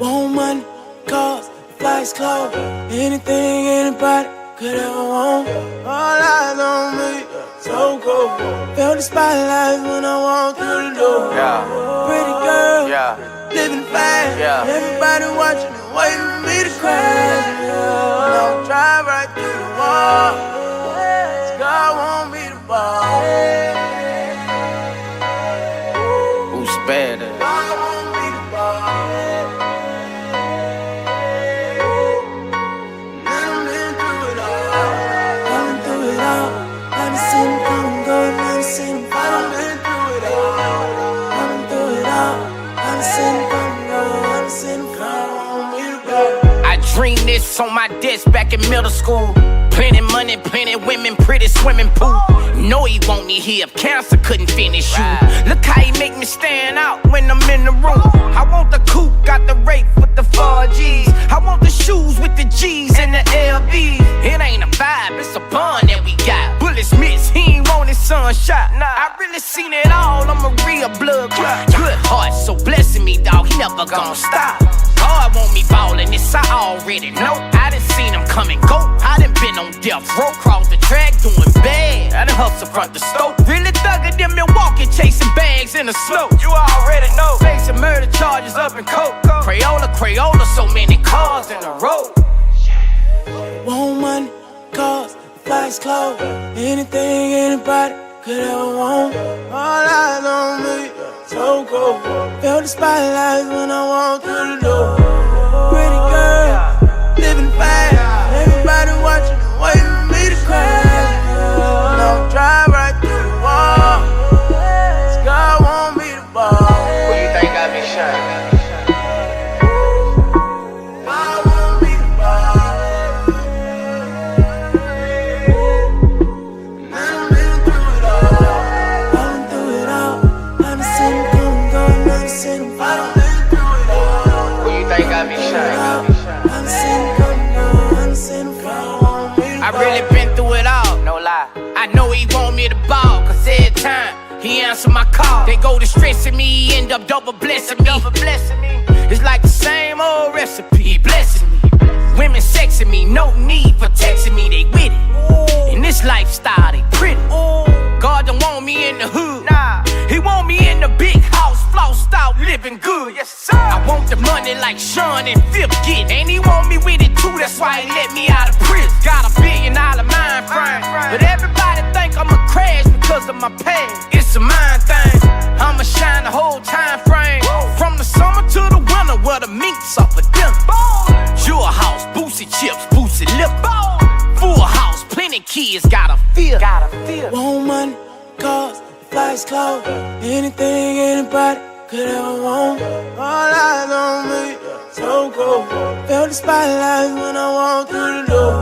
Want money, cars, flights, clothes, anything anybody could ever want. All eyes on me, so cold. Felt the spotlight when I walked through the door. Pretty girl, living fast. Everybody watching and waiting for me to crash. I'll drive right through the wall. God want me to ball. Boosie Badazz. God want me to ball. I dreamed this on my desk back in middle school. Plenty money, plenty women, pretty swimming pool. Know he want me here, cancer couldn't finish you. Look how he make me stand out when I'm in the room. I want the coupe, got the rake with the 4Gs. I want the shoes with the G's and the LBs. It ain't a vibe, it's a bond that we got. Bullets miss, he ain't want his son shot. I really seen it all, I'm a real blood clot. Good heart, so blessing me, dog, he never gon' stop. God want me ballin', this I already know. I done seen him come and go. I done been on death row, cross the track doing bad. I done hustle front the stove. Really thuggin' them Milwaukee, chasing bags in the snow. You already know. Facing murder charges up in coke. Crayola, so many cars in a row. Want money, cars, flights, clothes, anything anybody could ever want. All eyes on me, so cold. Felt the spotlight when I walked through the door. Pretty girl, living fast. Everybody watching and waiting for me to crash. I'll drive right through the wall. God want me to ball. Who you think got me shining? God want me to ball. And I've been through it all. I've been through it all. I've been seen him come and go, and I've seen him fall. I've been through it all. Who you think got me shining? I've seen him come and go, I've seen him fall. I really been through it all, no lie. I know he want me to ball, cause every time he answer my call, they go to stressing me, he end up double blessing me. It's like the same old recipe, he blessing me. Women sexing me, no need for texting me, they with it. In this lifestyle, they pretty. God don't want me in the hood, nah. He want me in the big house, flossed out, living good. Yes, sir. I want the money like Sean and Phil get, and he want me with it too. That's why he let me out of prison. Got $1 billion mind frame, but everybody think I'ma crash because of my past. It's a mind thing. I'ma shine the whole time frame, from the summer to the winter, where the minks off for dinner. Your house, Boosie chips, Boosie lip. Full house, plenty kids, gotta feel. Want money, cars, flights, clothes, anything anybody could ever want. All eyes on me, so cold. Felt the spotlight when I walked through the door.